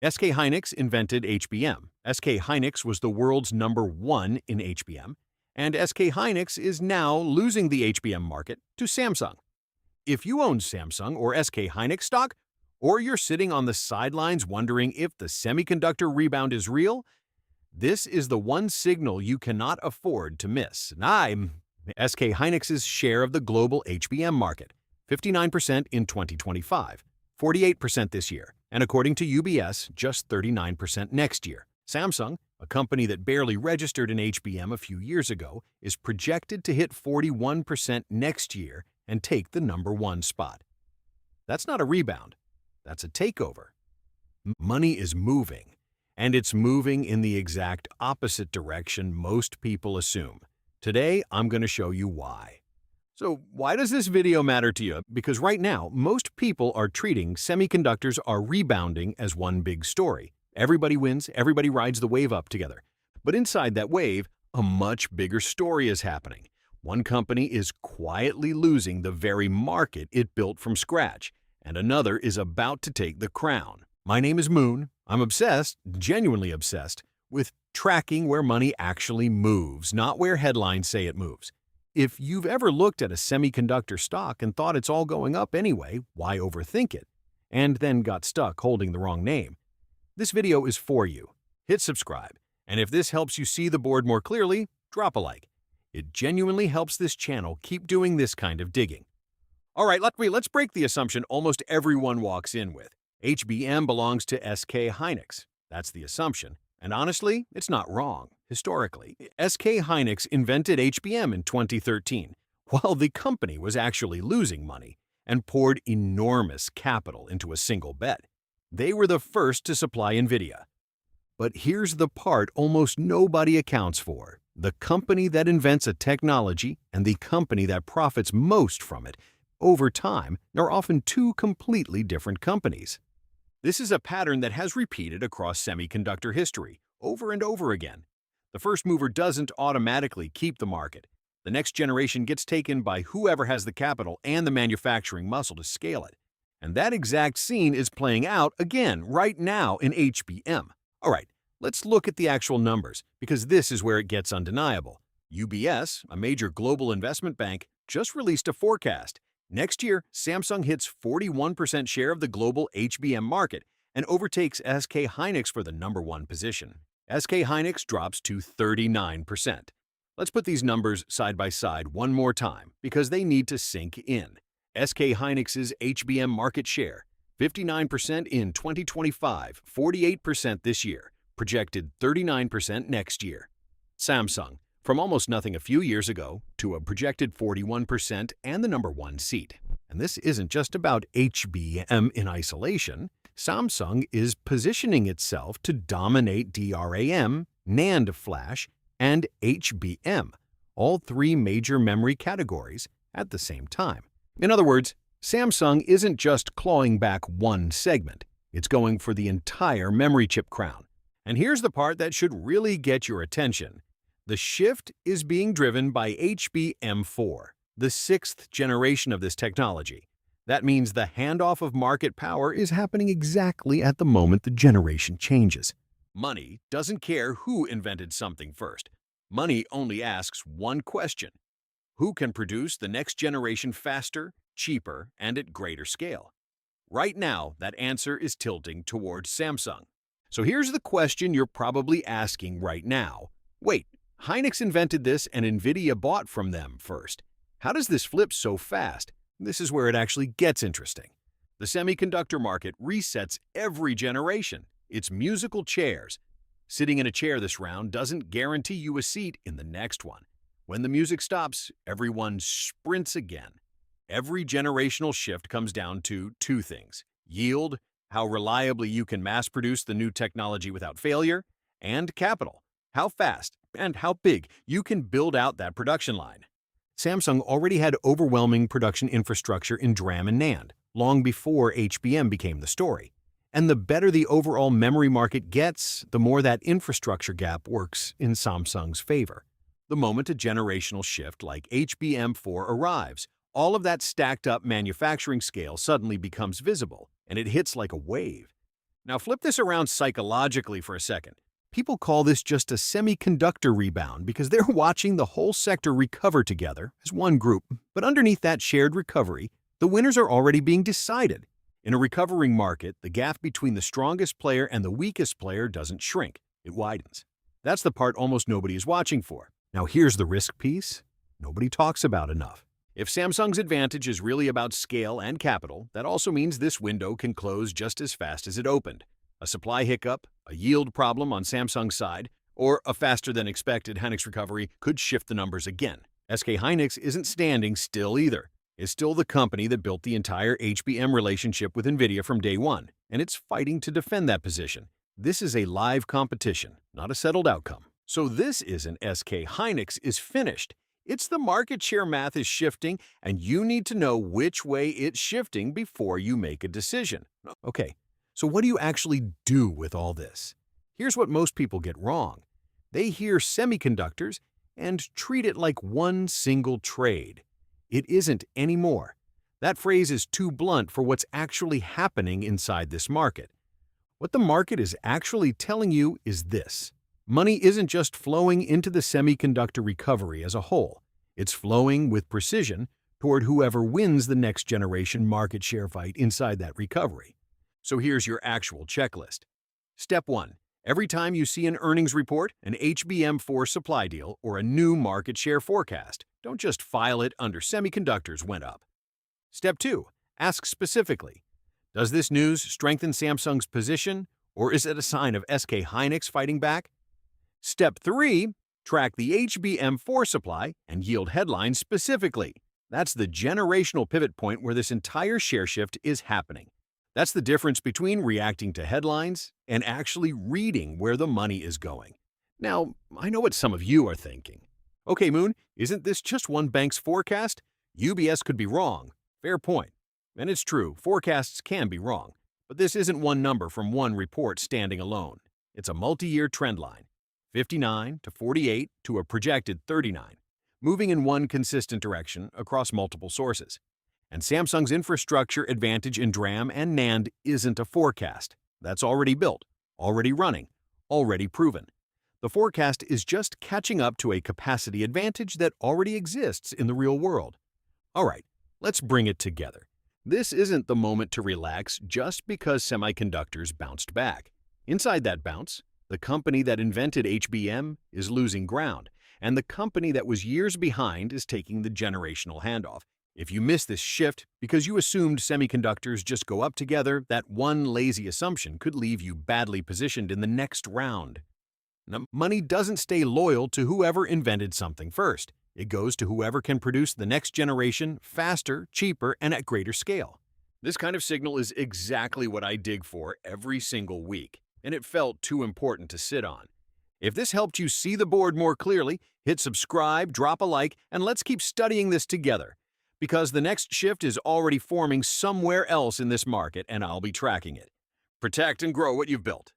SK Hynix invented HBM. SK Hynix was the world's number one in HBM, and SK Hynix is now losing the HBM market to Samsung. If you own Samsung or SK Hynix stock, or you're sitting on the sidelines wondering if the semiconductor rebound is real, this is the one signal you cannot afford to miss. SK Hynix's share of the global HBM market, 59% in 2025, 48% this year, and according to UBS, just 39% next year. Samsung, a company that barely registered in HBM a few years ago, is projected to hit 41% next year and take the number one spot. That's not a rebound, that's a takeover. Money is moving, and it's moving in the exact opposite direction most people assume. Today, I'm going to show you why. So why does this video matter to you? Because right now, most people are treating semiconductors are rebounding as one big story. Everybody wins, everybody rides the wave up together. But inside that wave, a much bigger story is happening. One company is quietly losing the very market it built from scratch, and another is about to take the crown. My name is Moon. I'm obsessed, genuinely obsessed, with tracking where money actually moves, not where headlines say it moves. If you've ever looked at a semiconductor stock and thought it's all going up anyway, why overthink it? And then got stuck holding the wrong name. This video is for you. Hit subscribe, and if this helps you see the board more clearly, drop a like. It genuinely helps this channel keep doing this kind of digging. All right, let's break the assumption almost everyone walks in with. HBM belongs to SK Hynix. That's the assumption. And honestly, it's not wrong. Historically, SK Hynix invented HBM in 2013, while the company was actually losing money and poured enormous capital into a single bet. They were the first to supply nvidia. But here's the part almost nobody accounts for. The company that invents a technology and the company that profits most from it over time are often two completely different companies. This is a pattern that has repeated across semiconductor history over and over again. The first mover doesn't automatically keep the market. The next generation gets taken by whoever has the capital and the manufacturing muscle to scale it. And that exact scene is playing out again right now in HBM. All right, let's look at the actual numbers, because this is where it gets undeniable. UBS, a major global investment bank, just released a forecast. Next year, Samsung hits 41% share of the global HBM market and overtakes SK Hynix for the number one position. SK Hynix drops to 39%. Let's put these numbers side by side one more time because they need to sink in. SK Hynix's HBM market share, 59% in 2025, 48% this year, projected 39% next year. Samsung, from almost nothing a few years ago to a projected 41% and the number one seat. And this isn't just about HBM in isolation. Samsung is positioning itself to dominate DRAM, NAND flash, and HBM, all three major memory categories at the same time. In other words, Samsung isn't just clawing back one segment, it's going for the entire memory chip crown. And here's the part that should really get your attention. The shift is being driven by HBM4, the sixth generation of this technology. That means the handoff of market power is happening exactly at the moment the generation changes. Money doesn't care who invented something first. Money only asks one question: who can produce the next generation faster, cheaper, and at greater scale? Right now, that answer is tilting towards Samsung. So here's the question you're probably asking right now. Wait, Hynix invented this and nvidia bought from them first. How does this flip so fast? This is where it actually gets interesting. The semiconductor market resets every generation. It's musical chairs. Sitting in a chair this round doesn't guarantee you a seat in the next one. When the music stops, everyone sprints again. Every generational shift comes down to two things: yield, how reliably you can mass produce the new technology without failure, and capital, how fast and how big you can build out that production line. Samsung already had overwhelming production infrastructure in DRAM and NAND, long before HBM became the story. And the better the overall memory market gets, the more that infrastructure gap works in Samsung's favor. The moment a generational shift like HBM4 arrives, all of that stacked up manufacturing scale suddenly becomes visible, and it hits like a wave. Now flip this around psychologically for a second. People call this just a semiconductor rebound because they're watching the whole sector recover together as one group. But underneath that shared recovery, the winners are already being decided. In a recovering market, the gap between the strongest player and the weakest player doesn't shrink, it widens. That's the part almost nobody is watching for. Now here's the risk piece nobody talks about enough. If Samsung's advantage is really about scale and capital, that also means this window can close just as fast as it opened. A supply hiccup, a yield problem on Samsung's side, or a faster-than-expected Hynix recovery could shift the numbers again. SK Hynix isn't standing still either. It's still the company that built the entire HBM relationship with NVIDIA from day one, and it's fighting to defend that position. This is a live competition, not a settled outcome. So this isn't SK Hynix is finished. It's the market share math is shifting, and you need to know which way it's shifting before you make a decision. Okay. So what do you actually do with all this? Here's what most people get wrong. They hear semiconductors and treat it like one single trade. It isn't anymore. That phrase is too blunt for what's actually happening inside this market. What the market is actually telling you is this. Money isn't just flowing into the semiconductor recovery as a whole. It's flowing with precision toward whoever wins the next generation market share fight inside that recovery. So here's your actual checklist. Step 1. Every time you see an earnings report, an HBM4 supply deal, or a new market share forecast, don't just file it under semiconductors went up. Step 2. Ask specifically, does this news strengthen Samsung's position, or is it a sign of SK Hynix fighting back? Step 3. Track the HBM4 supply and yield headlines specifically. That's the generational pivot point where this entire share shift is happening. That's the difference between reacting to headlines and actually reading where the money is going. Now, I know what some of you are thinking. Okay, Moon, isn't this just one bank's forecast? UBS could be wrong. Fair point. And it's true, forecasts can be wrong. But this isn't one number from one report standing alone. It's a multi-year trend line, 59 to 48 to a projected 39, moving in one consistent direction across multiple sources. And Samsung's infrastructure advantage in DRAM and NAND isn't a forecast. That's already built, already running, already proven. The forecast is just catching up to a capacity advantage that already exists in the real world. All right, let's bring it together. This isn't the moment to relax just because semiconductors bounced back. Inside that bounce, the company that invented HBM is losing ground, and the company that was years behind is taking the generational handoff. If you miss this shift because you assumed semiconductors just go up together, that one lazy assumption could leave you badly positioned in the next round. Now, money doesn't stay loyal to whoever invented something first. It goes to whoever can produce the next generation faster, cheaper, and at greater scale. This kind of signal is exactly what I dig for every single week, and it felt too important to sit on. If this helped you see the board more clearly, hit subscribe, drop a like, and let's keep studying this together. Because the next shift is already forming somewhere else in this market, and I'll be tracking it. Protect and grow what you've built.